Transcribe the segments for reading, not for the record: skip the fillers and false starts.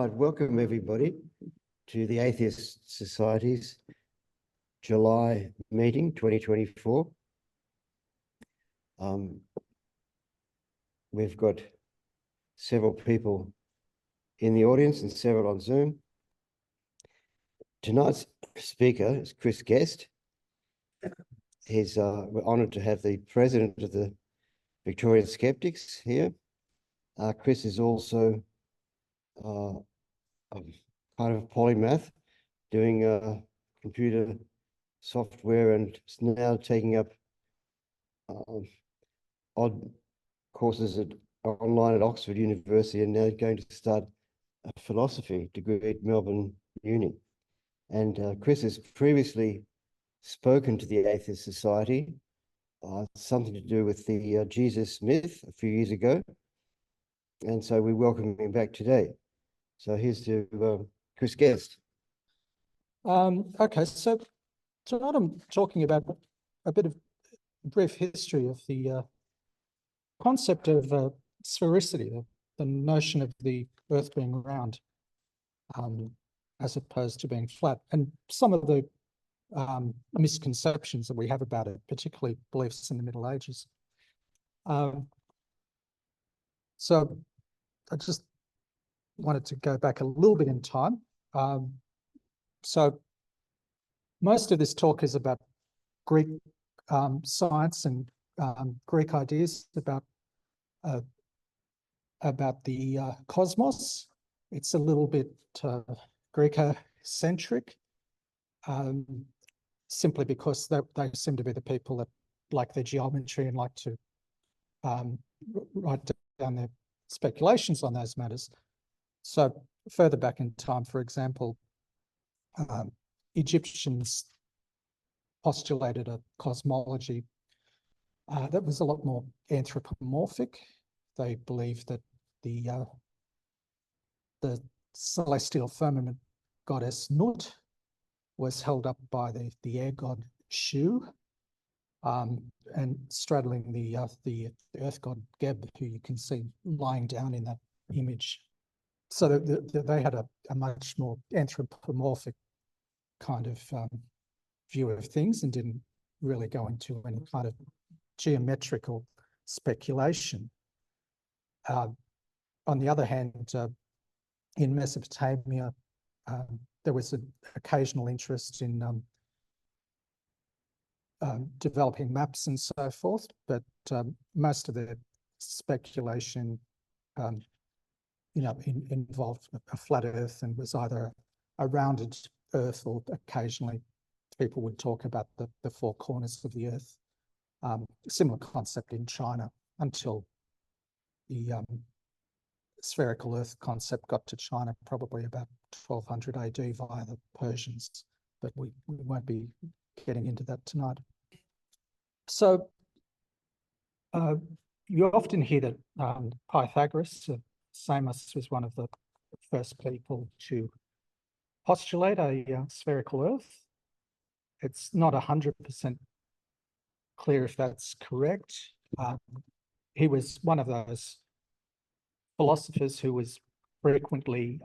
Right, welcome everybody to the Atheist Society's July meeting 2024. We've got several people in the audience and several on Zoom. Tonight's speaker is Chris Guest. We're honoured to have the president of the Victorian Skeptics here. Chris is also a kind of a polymath, doing computer software and is now taking up odd courses online at Oxford University, and now going to start a philosophy degree at Melbourne Uni. And Chris has previously spoken to the Atheist Society, something to do with the Jesus myth a few years ago. And so we welcome him back today. So here's to Chris Guest. Okay, so tonight I'm talking about a bit of brief history of the concept of sphericity, the notion of the Earth being round, as opposed to being flat, and some of the misconceptions that we have about it, particularly beliefs in the Middle Ages. So I just wanted to go back a little bit in time. So most of this talk is about Greek science and Greek ideas about the cosmos. It's a little bit Greco-centric, simply because they seem to be the people that like their geometry and like to write down their speculations on those matters. So further back in time, for example, Egyptians postulated a cosmology that was a lot more anthropomorphic. They believed that the celestial firmament goddess Nut was held up by the air god Shu, and straddling the earth god Geb, who you can see lying down in that image. So they had a much more anthropomorphic kind of view of things, and didn't really go into any kind of geometrical speculation. On the other hand, in Mesopotamia, there was an occasional interest in developing maps and so forth, but most of the speculation involved a flat Earth, and was either a rounded Earth, or occasionally people would talk about the four corners of the Earth. Similar concept in China, until the spherical Earth concept got to China probably about 1200 AD via the Persians, but we won't be getting into that tonight. So you often hear that Pythagoras, Samos, was one of the first people to postulate a spherical Earth. It's not 100% clear if that's correct. He was one of those philosophers who was frequently,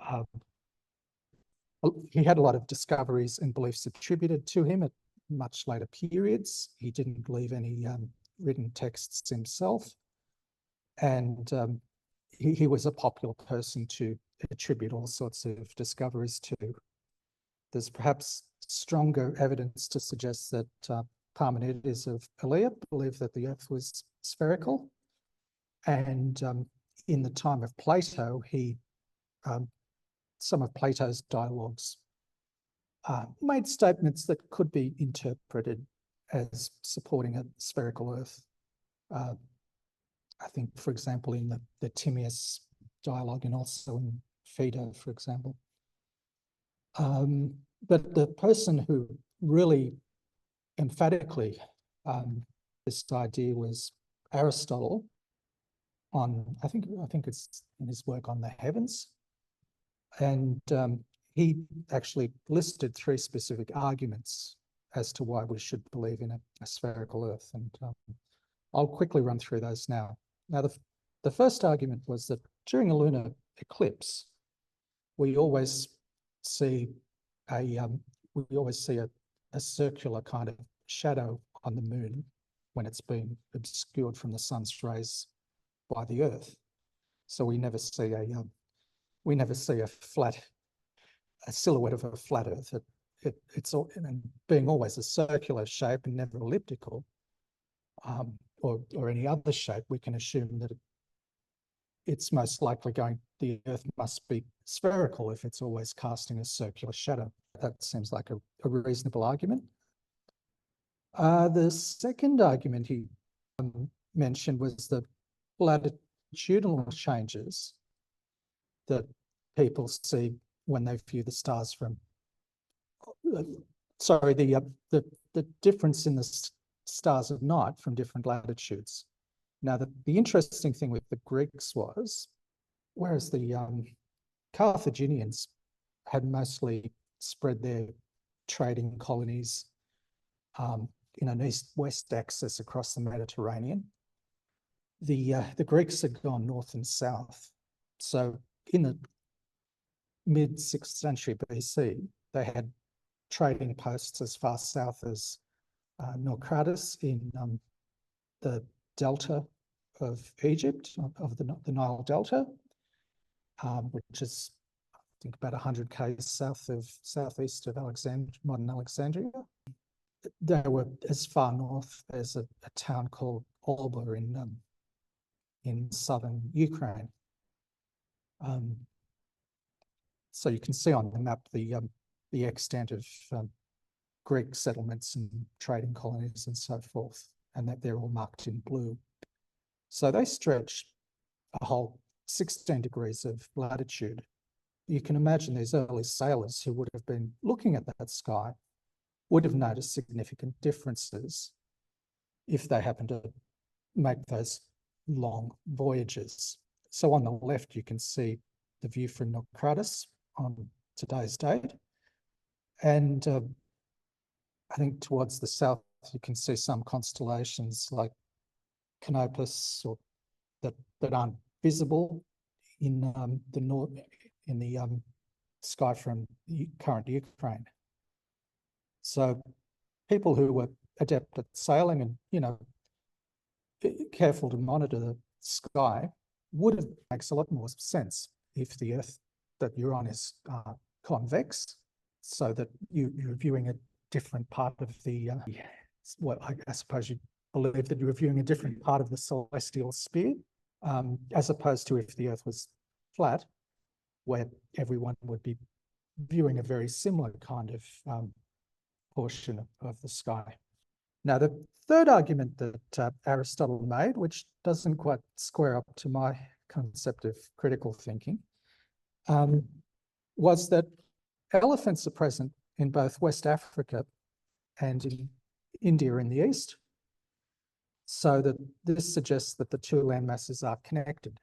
he had a lot of discoveries and beliefs attributed to him at much later periods. He didn't leave any written texts himself, and he was a popular person to attribute all sorts of discoveries to. There's perhaps stronger evidence to suggest that Parmenides of Elea believed that the Earth was spherical, and in the time of Plato, some of Plato's dialogues made statements that could be interpreted as supporting a spherical Earth. I think, for example, in the Timaeus dialogue, and also in Phaedo, for example. But the person who really emphatically this idea was Aristotle. I think it's in his work on the heavens, and he actually listed 3 specific arguments as to why we should believe in a spherical Earth, and I'll quickly run through those now. Now, the first argument was that during a lunar eclipse, we always see a circular kind of shadow on the moon when it's been obscured from the sun's rays by the Earth. So we never see a silhouette of a flat Earth. It's all, and being always a circular shape and never elliptical, or any other shape, we can assume that it's most likely the Earth must be spherical if it's always casting a circular shadow. That seems like a reasonable argument. The second argument he mentioned was the latitudinal changes that people see when they view the stars from, the difference in the stars at night from different latitudes. Now, the interesting thing with the Greeks was, whereas the Carthaginians had mostly spread their trading colonies in an east-west axis across the Mediterranean, the Greeks had gone north and south. So in the mid-6th century BC, they had trading posts as far south as Naucratis in the delta of Egypt, of the Nile Delta, which is, I think, about 100 k's southeast of modern Alexandria. They were as far north as a town called Alba in southern Ukraine. So you can see on the map the extent of Greek settlements and trading colonies and so forth, and that they're all marked in blue. So they stretch a whole 16 degrees of latitude. You can imagine these early sailors who would have been looking at that sky would have noticed significant differences if they happened to make those long voyages. So on the left, you can see the view from Naucratis on today's date. And I think towards the south, you can see some constellations like Canopus, or that aren't visible in the north, in the sky from current Ukraine. So people who were adept at sailing and, careful to monitor the sky makes a lot more sense if the Earth that you're on is convex, so that you're viewing a different part of the, I suppose you believe that you're viewing a different part of the celestial sphere, as opposed to if the Earth was flat, where everyone would be viewing a very similar kind of portion of the sky. Now, the third argument that Aristotle made, which doesn't quite square up to my concept of critical thinking, was that elephants are present in both West Africa and in India in the east, so that this suggests that the two landmasses are connected.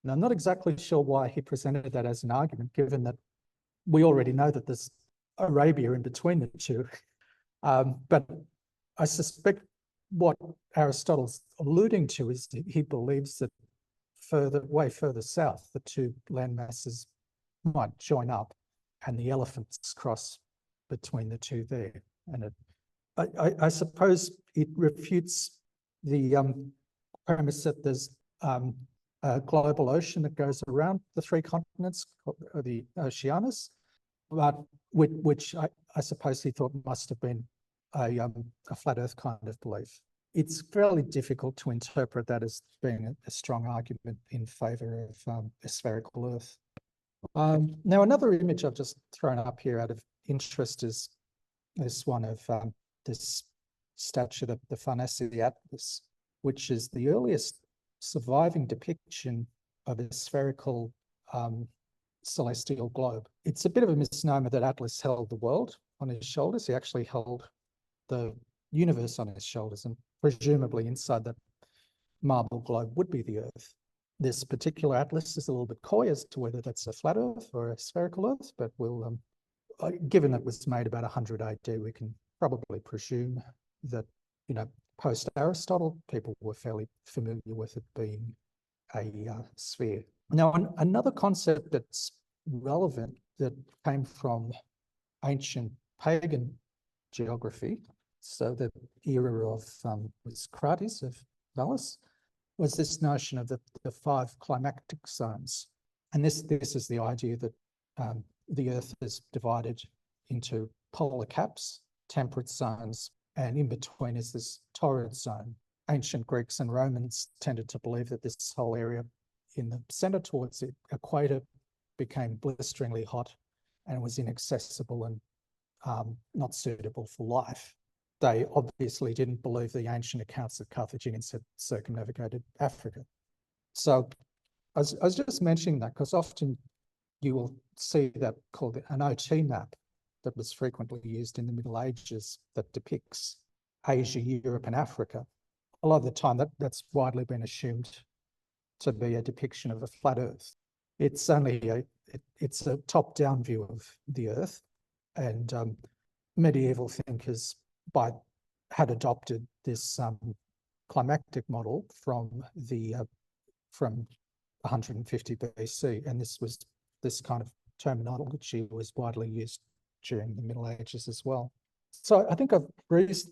Now, I'm not exactly sure why he presented that as an argument, given that we already know that there's Arabia in between the two. But I suspect what Aristotle's alluding to is that he believes that way further south, the two landmasses might join up and the elephants cross between the two there. And I suppose it refutes the premise that there's a global ocean that goes around the three continents, the Oceanus, but which I suppose he thought must have been a flat Earth kind of belief. It's fairly difficult to interpret that as being a strong argument in favour of a spherical Earth. Now, another image I've just thrown up here out of interest is this one of this statue of the Farnese Atlas, which is the earliest surviving depiction of a spherical celestial globe. It's a bit of a misnomer that Atlas held the world on his shoulders. He actually held the universe on his shoulders, and presumably inside that marble globe would be the Earth. This particular Atlas is a little bit coy as to whether that's a flat Earth or a spherical Earth, but we'll, given it was made about 100 AD, we can probably presume that, post-Aristotle, people were fairly familiar with it being a sphere. Now, another concept that's relevant that came from ancient pagan geography. So the era of was Crates of Vallis, was this notion of the 5 climactic zones. And this is the idea that the Earth is divided into polar caps, temperate zones, and in between is this torrid zone. Ancient Greeks and Romans tended to believe that this whole area in the center towards the equator became blisteringly hot and was inaccessible and not suitable for life. They obviously didn't believe the ancient accounts that Carthaginians had circumnavigated Africa. So I was just mentioning that because often you will see that called an OT map that was frequently used in the Middle Ages that depicts Asia, Europe, and Africa. A lot of the time that's widely been assumed to be a depiction of a flat Earth. It's only it's a top-down view of the Earth, and medieval thinkers had adopted this climactic model from 150 BC, and this kind of terminology was widely used during the Middle Ages as well. So I think I've breezed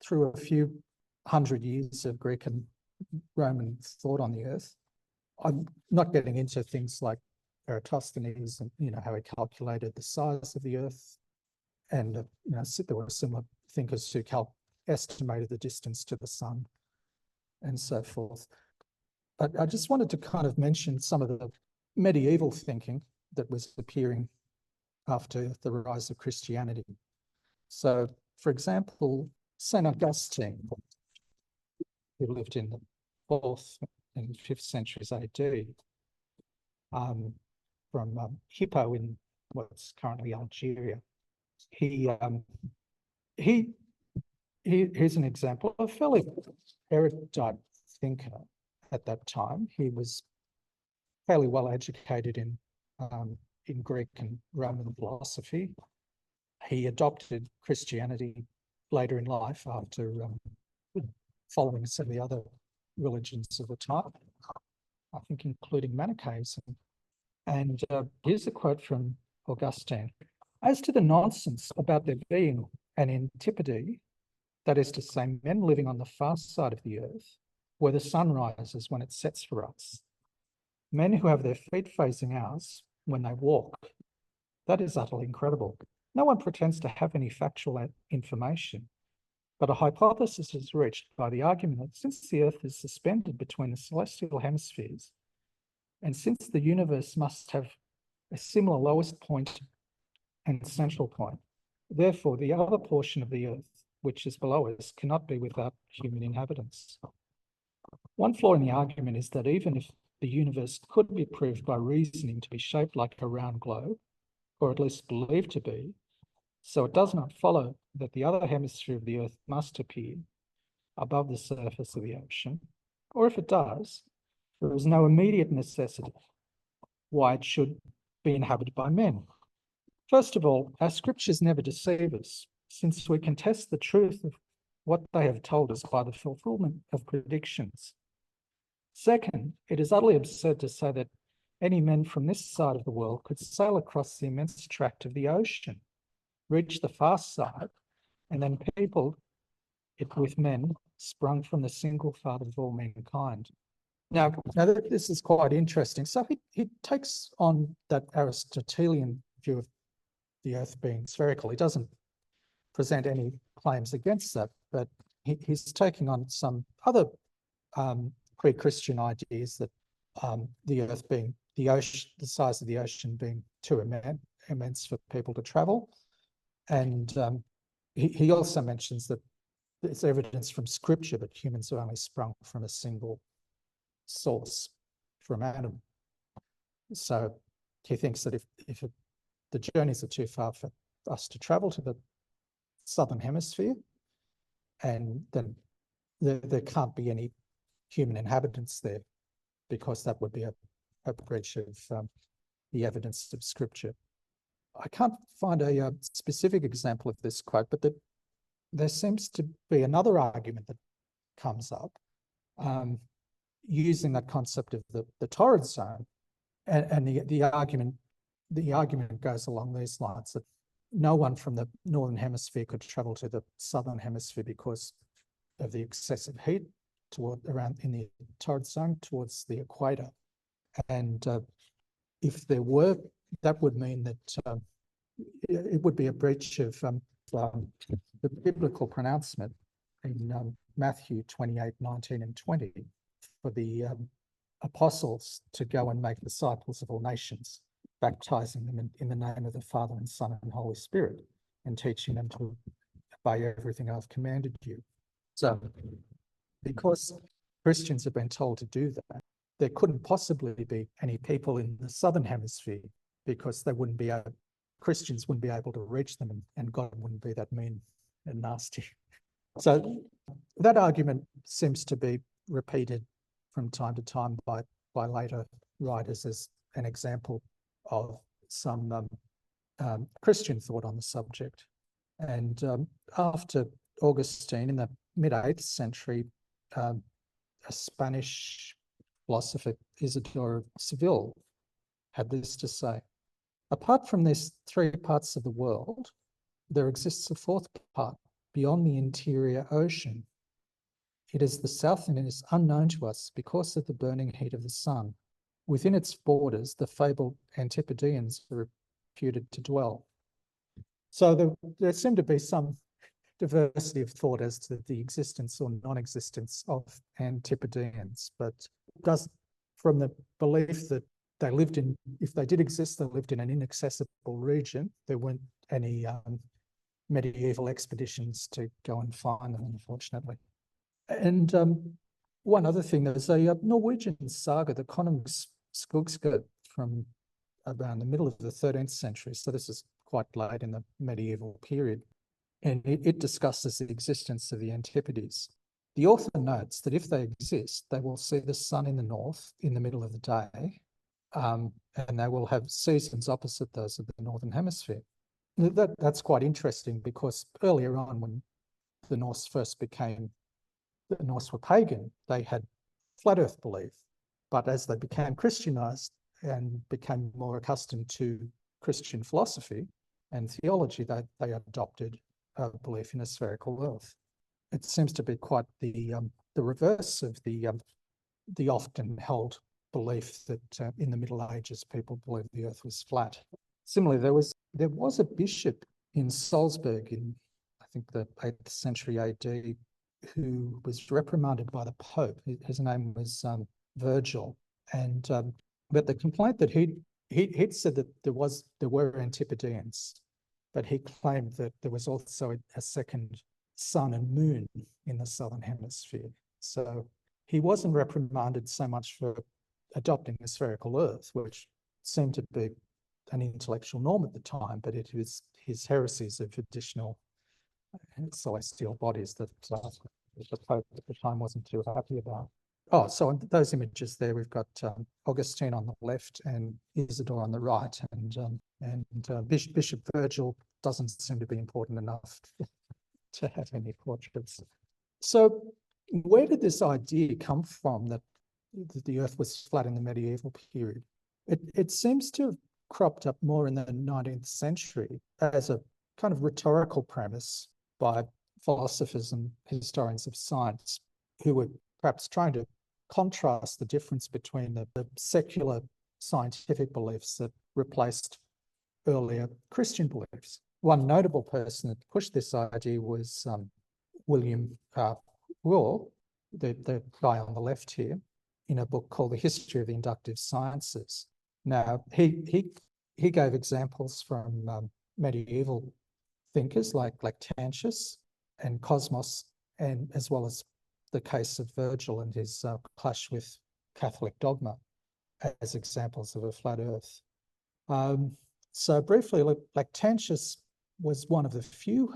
through a few hundred years of Greek and Roman thought on the Earth. I'm not getting into things like Eratosthenes and how he calculated the size of the Earth, and there were similar thinkers who estimated the distance to the sun and so forth. But I just wanted to kind of mention some of the medieval thinking that was appearing after the rise of Christianity. So, for example, St. Augustine, who lived in the 4th and 5th centuries AD, from Hippo in what's currently Algeria. Here's an example of a fairly erudite thinker at that time. He was fairly well educated in Greek and Roman philosophy. He adopted Christianity later in life after following some of the other religions of the time, I think including Manichaeism. And here's a quote from Augustine. As to the nonsense about there being an antipode, that is to say, men living on the far side of the earth, where the sun rises when it sets for us, men who have their feet facing ours when they walk, that is utterly incredible. No one pretends to have any factual information, but a hypothesis is reached by the argument that since the earth is suspended between the celestial hemispheres, and since the universe must have a similar lowest point and central point, therefore the other portion of the earth, which is below us, cannot be without human inhabitants. One flaw in the argument is that even if the universe could be proved by reasoning to be shaped like a round globe, or at least believed to be, so it does not follow that the other hemisphere of the earth must appear above the surface of the ocean, or if it does, there is no immediate necessity why it should be inhabited by men. First of all, our scriptures never deceive us, since we can test the truth of what they have told us by the fulfillment of predictions. Second, it is utterly absurd to say that any men from this side of the world could sail across the immense tract of the ocean, reach the far side, and then people it with men sprung from the single father of all mankind. Now this is quite interesting. So he takes on that Aristotelian view of the earth being spherical. He doesn't present any claims against that, but he's taking on some other pre-Christian ideas that the earth being the ocean, the size of the ocean being too immense for people to travel. And he also mentions that there's evidence from scripture that humans are only sprung from a single source, from Adam. So he thinks that if the journeys are too far for us to travel to the southern hemisphere, and then there can't be any human inhabitants there, because that would be a breach of the evidence of scripture. I can't find a specific example of this quote, but there seems to be another argument that comes up using that concept of the torrid zone, and the argument the argument goes along these lines, that no one from the northern hemisphere could travel to the southern hemisphere because of the excessive heat around in the torrid zone towards the equator. And if there were, that would mean that it would be a breach of the biblical pronouncement in Matthew 28, 19 and 20 for the apostles to go and make disciples of all nations, baptizing them in the name of the Father and Son and Holy Spirit, and teaching them to obey everything I've commanded you. So because Christians have been told to do that, there couldn't possibly be any people in the southern hemisphere, because they wouldn't be able, Christians wouldn't be able to reach them, and God wouldn't be that mean and nasty. So that argument seems to be repeated from time to time by later writers as an example of some Christian thought on the subject. And after Augustine, in the mid-8th century, a Spanish philosopher, Isidore of Seville, had this to say: apart from these three parts of the world, there exists a fourth part beyond the interior ocean. It is the south, and it is unknown to us because of the burning heat of the sun. Within its borders, the fabled Antipodeans are reputed to dwell. So there seemed to be some diversity of thought as to the existence or non-existence of Antipodeans, but does, from the belief that they lived in, if they did exist, they lived in an inaccessible region. There weren't any medieval expeditions to go and find them, unfortunately. And one other thing, there's a Norwegian saga, the Konungsskugskip, from around the middle of the 13th century. So this is quite late in the medieval period. And it discusses the existence of the Antipodes. The author notes that if they exist, they will see the sun in the north in the middle of the day, and they will have seasons opposite those of the northern hemisphere. That's quite interesting, because earlier on, when the Norse were pagan, they had flat earth belief. But as they became Christianized and became more accustomed to Christian philosophy and theology, they adopted a belief in a spherical earth. It seems to be quite the reverse of the often held belief that in the Middle Ages people believed the earth was flat. Similarly, there was a bishop in Salzburg in, I think, the 8th century AD, who was reprimanded by the Pope. His name was Virgil, and but the complaint that he'd said that there were Antipodeans, but he claimed that there was also a second sun and moon in the southern hemisphere. So he wasn't reprimanded so much for adopting a spherical earth, which seemed to be an intellectual norm at the time, but it was his heresies of additional celestial bodies that the Pope at the time wasn't too happy about. Oh, so in those images there, we've got Augustine on the left and Isidore on the right, and Bishop Virgil doesn't seem to be important enough to have any portraits. So where did this idea come from that the earth was flat in the medieval period? It seems to have cropped up more in the 19th century as a kind of rhetorical premise by philosophers and historians of science who were perhaps trying to contrast the difference between the secular scientific beliefs that replaced earlier Christian beliefs. One notable person that pushed this idea was William Whewell, the guy on the left here, in a book called The History of the Inductive Sciences. Now, he gave examples from medieval thinkers like Lactantius and Cosmos, and as well as the case of Virgil and his clash with Catholic dogma as examples of a flat earth. So briefly, Lactantius was one of the few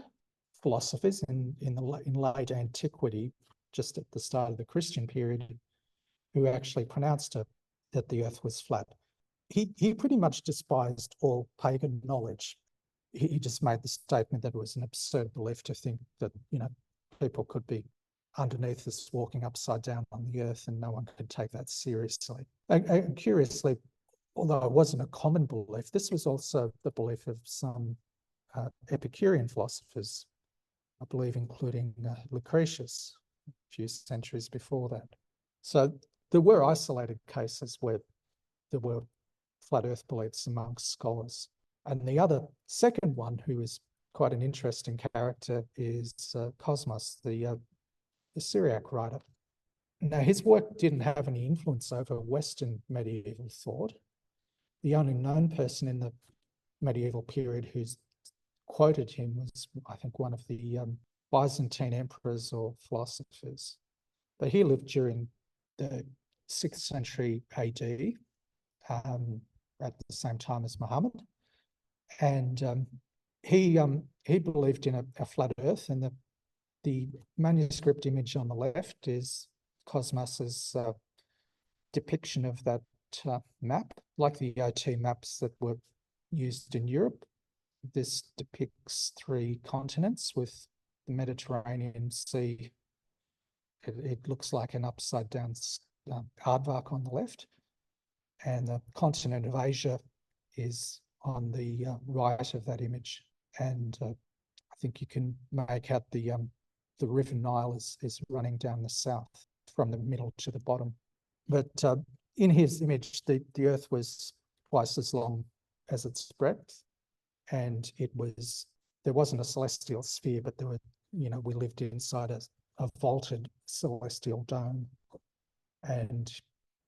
philosophers in late antiquity, just at the start of the Christian period, who actually pronounced that the earth was flat. He pretty much despised all pagan knowledge. He just made the statement that it was an absurd belief to think that, people could be underneath us walking upside down on the earth and no one could take that seriously. And curiously, although it wasn't a common belief, this was also the belief of some Epicurean philosophers, I believe, including Lucretius a few centuries before that. So there were isolated cases where there were flat earth beliefs amongst scholars. And the other second one, who is quite an interesting character, is Cosmas, the Syriac writer. Now, his work didn't have any influence over Western medieval thought. The only known person in the medieval period who's quoted him was, I think, one of the Byzantine emperors or philosophers. But he lived during the 6th century AD, at the same time as Muhammad. And he believed in a flat earth, and the manuscript image on the left is Cosmas's depiction of that map, like the OT maps that were used in Europe. This depicts 3 continents with the Mediterranean Sea. It looks like an upside down aardvark on the left, and the continent of Asia is on the right of that image. And I think you can make out the River Nile is running down the south from the middle to the bottom. But in his image, the Earth was twice as long as its breadth, and there wasn't a celestial sphere, but there were, we lived inside a vaulted celestial dome. And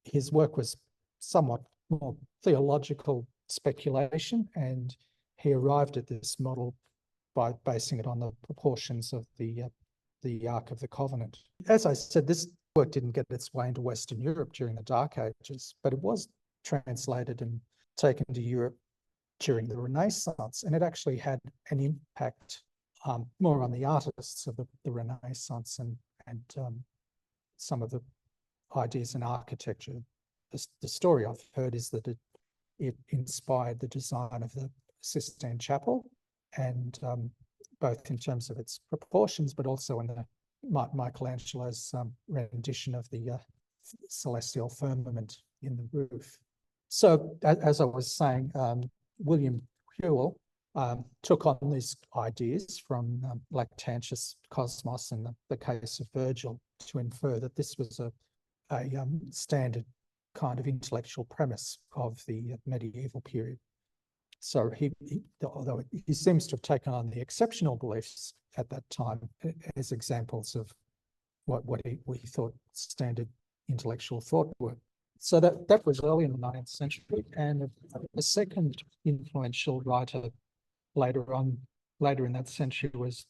his work was somewhat more theological speculation, and he arrived at this model by basing it on the proportions of the Ark of the Covenant. As I said, this work didn't get its way into Western Europe during the Dark Ages, but it was translated and taken to Europe during the Renaissance, and it actually had an impact more on the artists of the Renaissance and some of the ideas in architecture. The story I've heard is that it inspired the design of the Sistine Chapel, and both in terms of its proportions, but also in Michelangelo's rendition of the celestial firmament in the roof. So, as I was saying, William Whewell took on these ideas from Lactantius, Cosmos, and the case of Virgil to infer that this was a standard kind of intellectual premise of the medieval period. So although he seems to have taken on the exceptional beliefs at that time as examples of what he thought standard intellectual thought were. So that was early in the 19th century, and the second influential writer later in that century was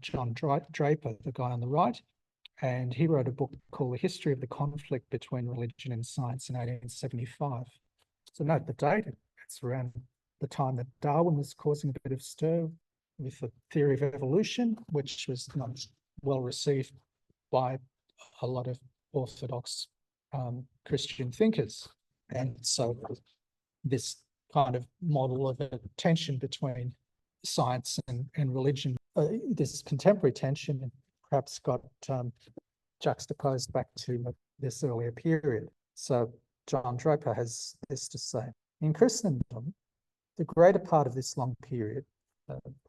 John Draper, the guy on the right, and he wrote a book called The History of the Conflict Between Religion and Science in 1875. So note the date, it's around the time that Darwin was causing a bit of stir with the theory of evolution, which was not well received by a lot of orthodox Christian thinkers. And so this kind of model of a tension between science and religion, this contemporary tension perhaps got juxtaposed back to this earlier period. So John Draper has this to say: in Christendom, the greater part of this long period,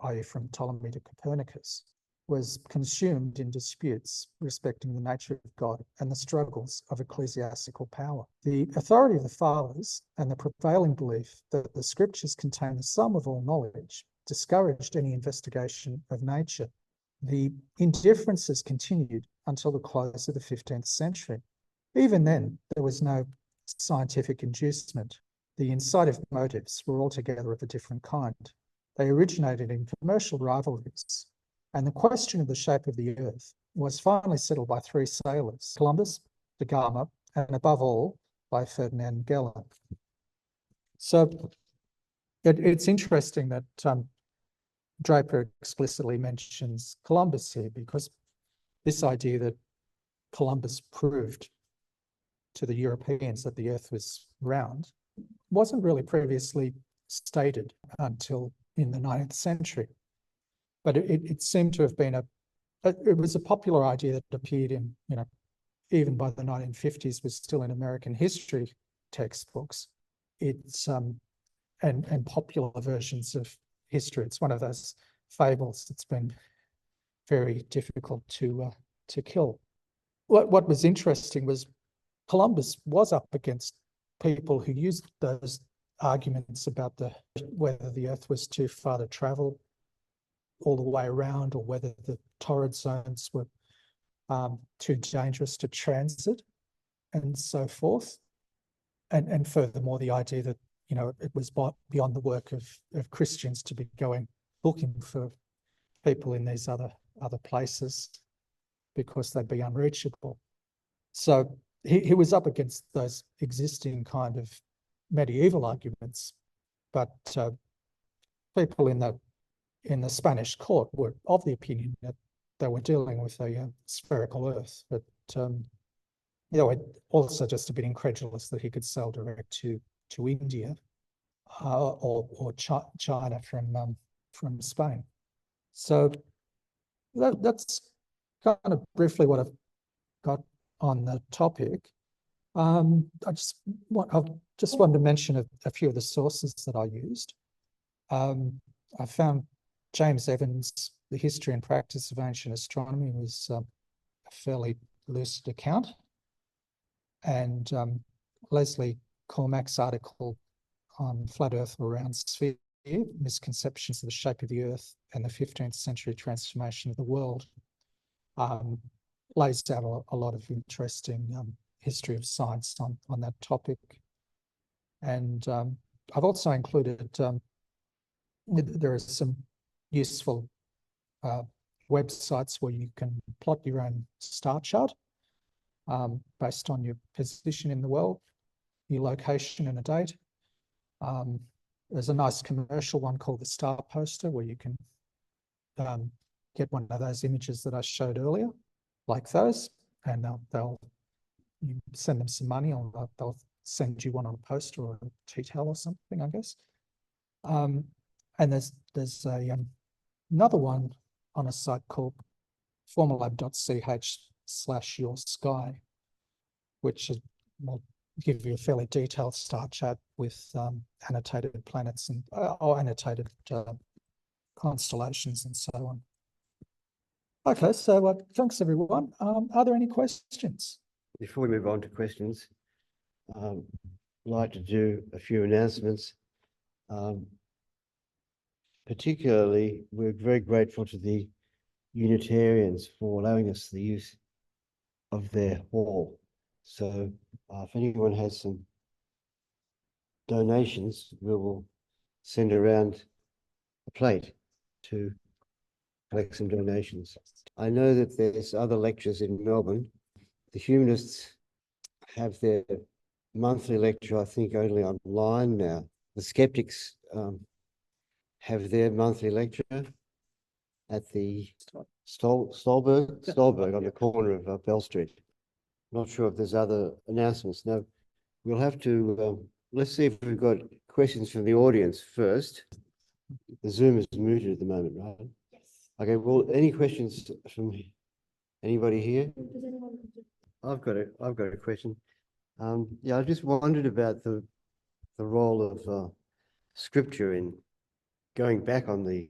i.e. from Ptolemy to Copernicus, was consumed in disputes respecting the nature of God and the struggles of ecclesiastical power. The authority of the fathers and the prevailing belief that the scriptures contain the sum of all knowledge discouraged any investigation of nature. The indifferences continued until the close of the 15th century. Even then, there was no scientific inducement. The incitive motives were altogether of a different kind. They originated in commercial rivalries, and the question of the shape of the earth was finally settled by 3 sailors: Columbus, da Gama, and above all, by Ferdinand Magellan. So it's interesting that Draper explicitly mentions Columbus here, because this idea that Columbus proved to the Europeans that the earth was round wasn't really previously stated until in the 19th century. But it seemed to have been it was a popular idea that appeared in, even by the 1950s, was still in American history textbooks. it's and popular versions of history. It's one of those fables that's been very difficult to kill. What was interesting was Columbus was up against people who used those arguments about whether the Earth was too far to travel all the way around, or whether the torrid zones were too dangerous to transit, and so forth. And furthermore, the idea that, you know, it was beyond the work of Christians to be going looking for people in these other places because they'd be unreachable. So he was up against those existing kind of medieval arguments, but people in the Spanish court were of the opinion that they were dealing with a spherical Earth, but you know, also just a bit incredulous that he could sell direct to India or China from Spain. So that's kind of briefly what I've got on the topic. I just wanted to mention a few of the sources that I used. I found James Evans' The History and Practice of Ancient Astronomy was a fairly lucid account. And Leslie Cormack's article on Flat Earth or Round Sphere, Misconceptions of the Shape of the Earth and the 15th Century Transformation of the World, lays out a lot of interesting history of science on that topic. And I've also included, there are some useful websites where you can plot your own star chart based on your position in the world, your location and a date. There's a nice commercial one called the Star Poster where you can get one of those images that I showed earlier, like those, and you send them some money, or they'll send you one on a poster or a tea-towel or something, I guess. And there's another one on a site called formulab.ch/yoursky, which will give you a fairly detailed star chart with annotated planets and or annotated constellations and so on. Okay, so thanks everyone. Are there any questions? Before we move on to questions, I'd like to do a few announcements. Particularly, we're very grateful to the Unitarians for allowing us the use of their hall. So if anyone has some donations, we will send around a plate to collect some donations. I know that there's other lectures in Melbourne. The humanists have their monthly lecture, I think, only online now. The skeptics have their monthly lecture at the Stolberg on the corner of Bell Street. Not sure if there's other announcements. No, we'll have to, let's see if we've got questions from the audience first. The Zoom is muted at the moment, right? Yes. Okay, well, any questions from anybody here? I've got a question. Yeah, I just wondered about the role of scripture in going back on the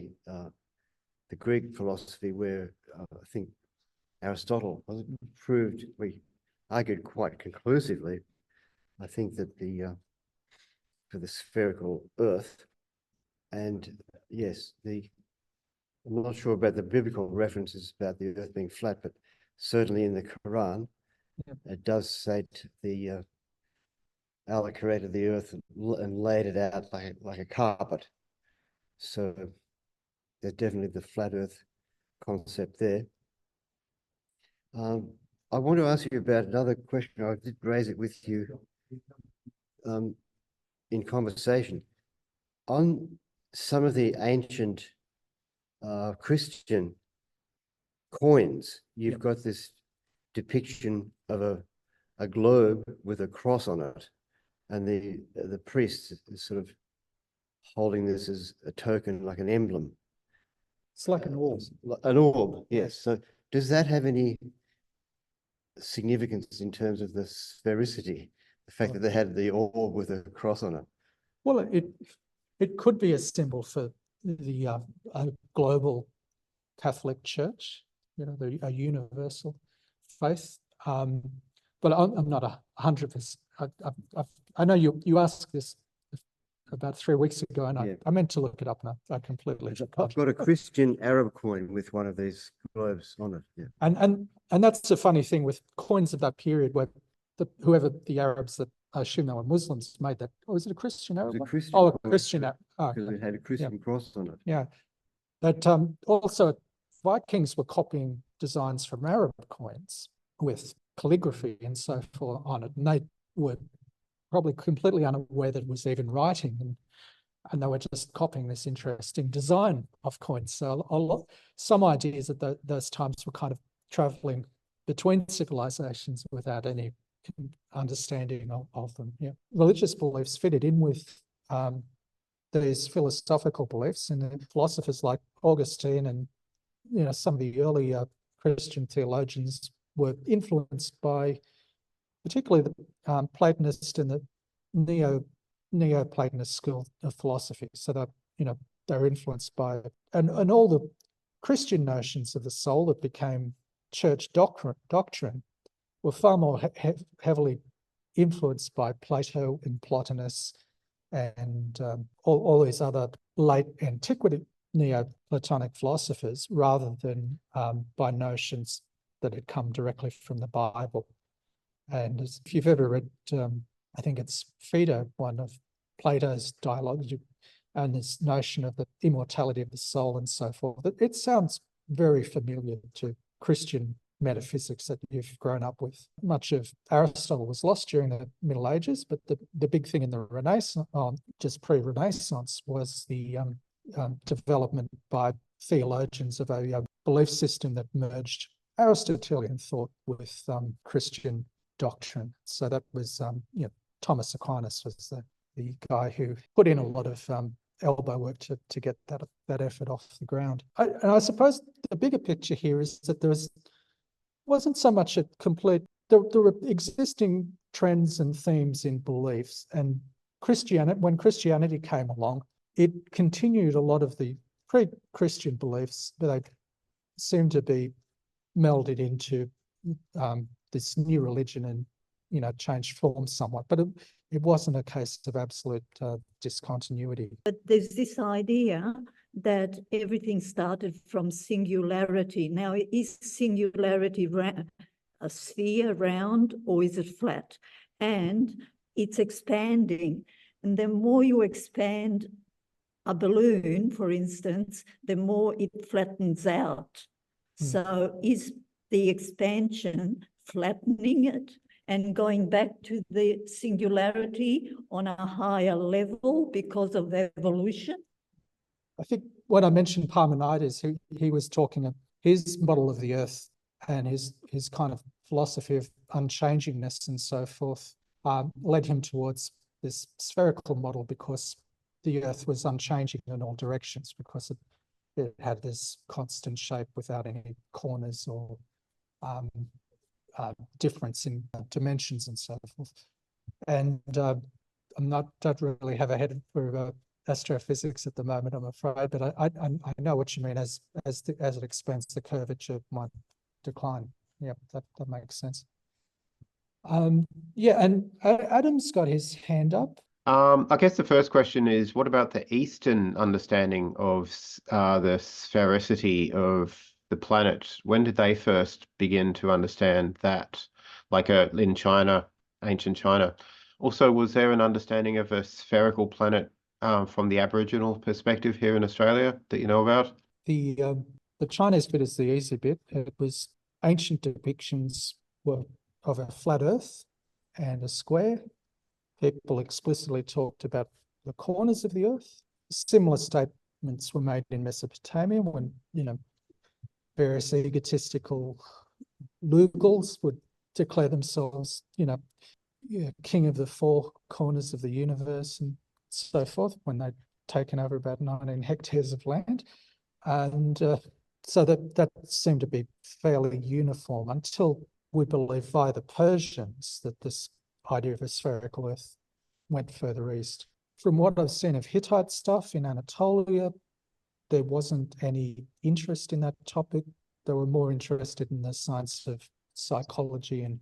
Greek philosophy, where I think Aristotle proved, we argued quite conclusively, I think, that for the spherical Earth, and yes, I'm not sure about the biblical references about the Earth being flat, but certainly in the Quran, it does state Allah created the Earth and laid it out like a carpet. So there's definitely the flat Earth concept there. I want to ask you about another question. I did raise it with you in conversation. On some of the ancient Christian coins, you've got this depiction of a globe with a cross on it, and the priest is sort of holding this as a token, like an emblem. It's like an orb. An orb, yes. So does that have any significance in terms of the sphericity, the fact that they had the orb with a cross on it? Well, it could be a symbol for the global Catholic Church, you know, a universal faith. But I'm not 100%. I know you asked this about 3 weeks ago, and Yeah. I meant to look it up, and I completely forgot. I've got a Christian Arab coin with one of these globes on it. Yeah. And that's the funny thing with coins of that period, where whoever the Arabs that I assume they were Muslims made that. Or is it a Christian Arab? It was a Christian Oh, a coin, Christian Arab. Oh, because okay. it had a Christian cross on it. Yeah. But also Vikings were copying designs from Arab coins with calligraphy and so forth on it. And they were probably completely unaware that it was even writing, and they were just copying this interesting design of coins. So some ideas at those times were kind of traveling between civilizations without any understanding of them. Yeah, religious beliefs fitted in with these philosophical beliefs, and philosophers like Augustine and some of the early Christian theologians were influenced by particularly the Platonist and the Neo-Platonist school of philosophy. So that they're influenced by it. And all the Christian notions of the soul that became church doctrine were far more heavily influenced by Plato and Plotinus and all these other late antiquity Neoplatonic philosophers, rather than by notions that had come directly from the Bible. And if you've ever read, I think it's Phaedo, one of Plato's dialogues, and this notion of the immortality of the soul and so forth, it sounds very familiar to Christian metaphysics that you've grown up with. Much of Aristotle was lost during the Middle Ages, but the big thing in the Renaissance, just pre-Renaissance, was the development by theologians of a belief system that merged Aristotelian thought with Christian doctrine. So that was, Thomas Aquinas was the guy who put in a lot of elbow work to get that effort off the ground. And I suppose the bigger picture here is that wasn't so much a complete, there were existing trends and themes in beliefs, and when Christianity came along, it continued a lot of the pre-Christian beliefs, but they seemed to be melded into this new religion and changed form somewhat. But it wasn't a case of absolute discontinuity. But there's this idea that everything started from singularity. Now, is singularity a sphere, round, or is it flat? And it's expanding. And the more you expand a balloon, for instance, the more it flattens out. So is the expansion flattening it and going back to the singularity on a higher level because of evolution? I think when I mentioned Parmenides, he was talking of his model of the earth and his kind of philosophy of unchangingness and so forth led him towards this spherical model, because the earth was unchanging in all directions, because it had this constant shape without any corners or difference in dimensions and so forth. And don't really have a head for astrophysics at the moment, I'm afraid, but I know what you mean. As it expands, the curvature might decline. Yeah, that makes sense. Yeah, and Adam's got his hand up. I guess the first question is, what about the Eastern understanding of the sphericity of the planet? When did they first begin to understand that, like in China, ancient China? Also, was there an understanding of a spherical planet from the Aboriginal perspective here in Australia that you know about? The Chinese bit is the easy bit. It was ancient depictions were of a flat Earth and a square. People explicitly talked about the corners of the Earth. Similar statements were made in Mesopotamia when, various egotistical Lugals would declare themselves, king of the four corners of the universe and so forth, when they'd taken over about 19 hectares of land. And so that seemed to be fairly uniform until we believe via the Persians that this idea of a spherical Earth went further east. from what I've seen of Hittite stuff in Anatolia, there wasn't any interest in that topic. They were more interested in the science of psychology and,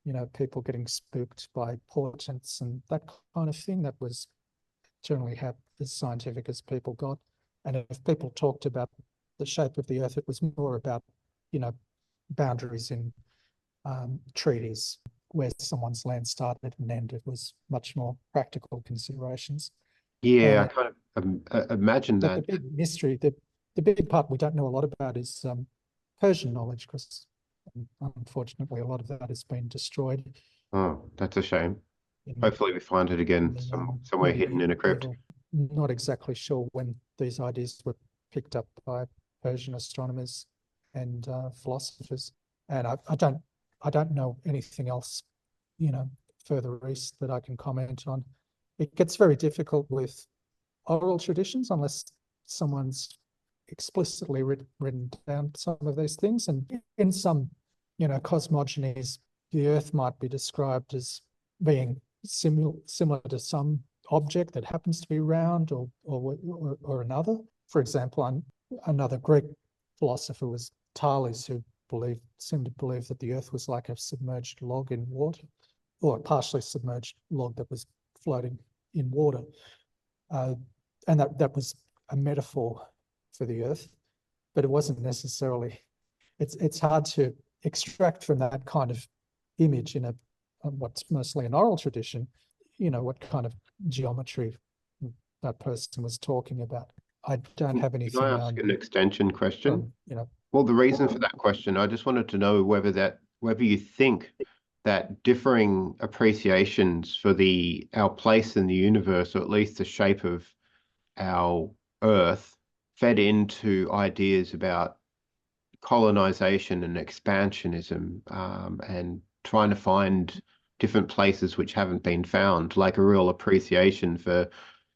you know, people getting spooked by portents and that kind of thing. That was generally how as scientific as people got. And if people talked about the shape of the earth, it was more about, you know, boundaries in treaties where someone's land started and ended. Was much more practical considerations. Yeah, I kind of imagine But that. the big mystery, the big part we don't know a lot about is Persian knowledge, because unfortunately a lot of that has been destroyed. Oh, that's a shame. in- Hopefully we find it again in the, somewhere hidden in a crypt. medieval. Not exactly sure when these ideas were picked up by Persian astronomers and philosophers, and I don't know anything else, you know, further east that I can comment on. It gets very difficult with oral traditions unless someone's explicitly written down some of these things. And in some, you know, cosmogonies, the Earth might be described as being similar to some object that happens to be round or another. For example, another Greek philosopher was Thales, who seemed to believe that the Earth was like a submerged log in water, or a partially submerged log that was floating in water. And that was a metaphor for the Earth, but it wasn't necessarily. It's hard to extract from that kind of image in what's mostly an oral tradition, you know, what kind of geometry that person was talking about. I don't have anything. Can I ask an extension question? You know, Well, the reason for that question, I just wanted to know whether you think that differing appreciations for our place in the universe, or at least the shape of our Earth, fed into ideas about colonization and expansionism, and trying to find different places which haven't been found, like a real appreciation for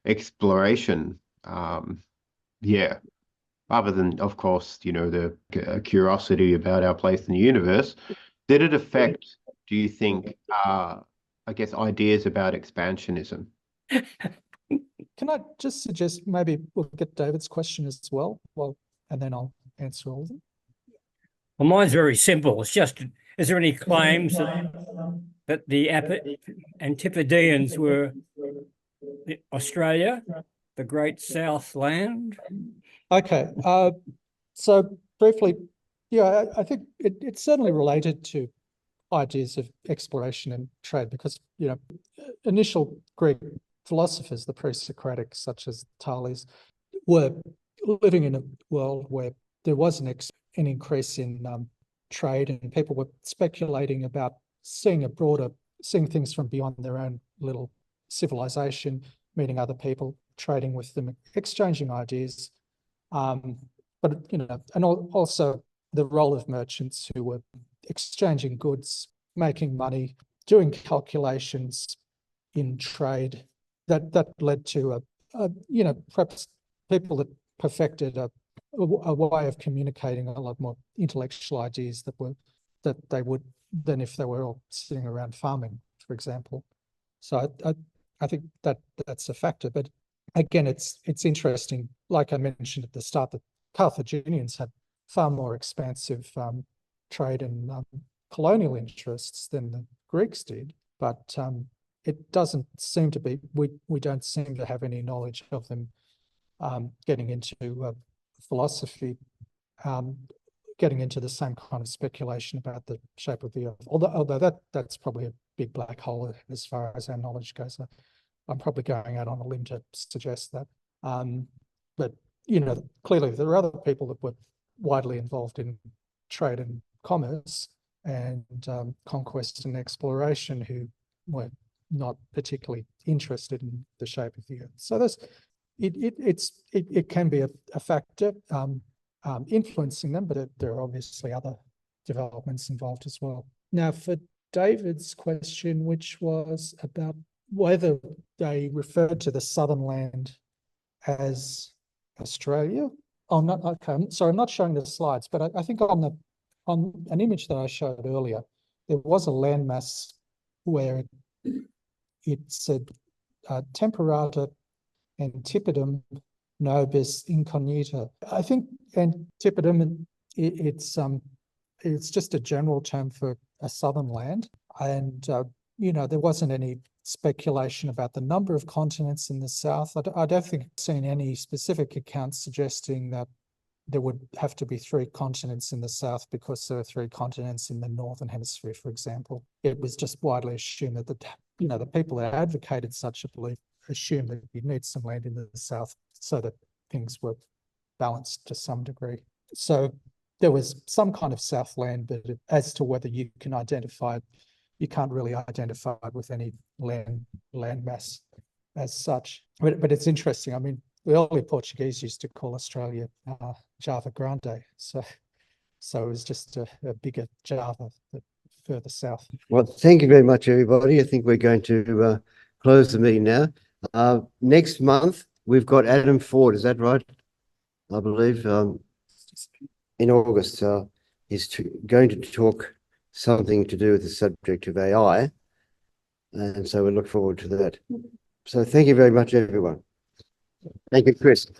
exploration. Yeah, other than, of course, you know, the curiosity about our place in the universe. Did it affect, do you think, I guess, ideas about expansionism? can I just suggest maybe we'll get David's question as well, and then I'll answer all of them. Well, mine's very simple. It's just, is there any claims that the Antipodeans were Australia, the Great South Land? Okay, so briefly, yeah, I think it's certainly related to ideas of exploration and trade, because, you know, initial Greek philosophers, the pre-Socratics, such as Thales, were living in a world where there was an increase in trade, and people were speculating about seeing things from beyond their own little civilization, meeting other people, trading with them, exchanging ideas. But, you know, and also the role of merchants who were exchanging goods, making money, doing calculations in trade, that led to you know, perhaps people that perfected a way of communicating a lot more intellectual ideas that they would than if they were all sitting around farming, for example. So I think that's a factor. But again, it's interesting, like I mentioned at the start, that Carthaginians had far more expansive trade and colonial interests than the Greeks did. But it doesn't seem to be, we don't seem to have any knowledge of them getting into philosophy, getting into the same kind of speculation about the shape of the Earth. Although that's probably a big black hole as far as our knowledge goes. I'm probably going out on a limb to suggest that. But, you know, clearly there are other people that were widely involved in trade and commerce and conquest and exploration who were not particularly interested in the shape of the Earth. So it can be a factor influencing them, but there are obviously other developments involved as well. Now, for David's question, which was about whether they referred to the southern land as Australia. Oh, not okay. Sorry, I'm not showing the slides, but I think on an image that I showed earlier, there was a landmass where it said Temperata antipodum nobis incognita. I think antipodum, it's just a general term for a southern land. And, there wasn't any speculation about the number of continents in the south. I don't think I've seen any specific accounts suggesting that there would have to be 3 continents in the south because there are 3 continents in the northern hemisphere, for example. It was just widely assumed that the people that advocated such a belief assumed that you'd need some land in the south so that things were balanced to some degree. So there was some kind of southland, but as to whether you can identify it, you can't really identify it with any land mass as such. But it's interesting. I mean, the early Portuguese used to call Australia Java Grande. So it was just a bigger Java further south. Well, thank you very much, everybody. I think we're going to close the meeting now. Next month, we've got Adam Ford. Is that right? I believe in August, he's going to talk something to do with the subject of AI. And so we look forward to that. So thank you very much, everyone. Thank you, Chris.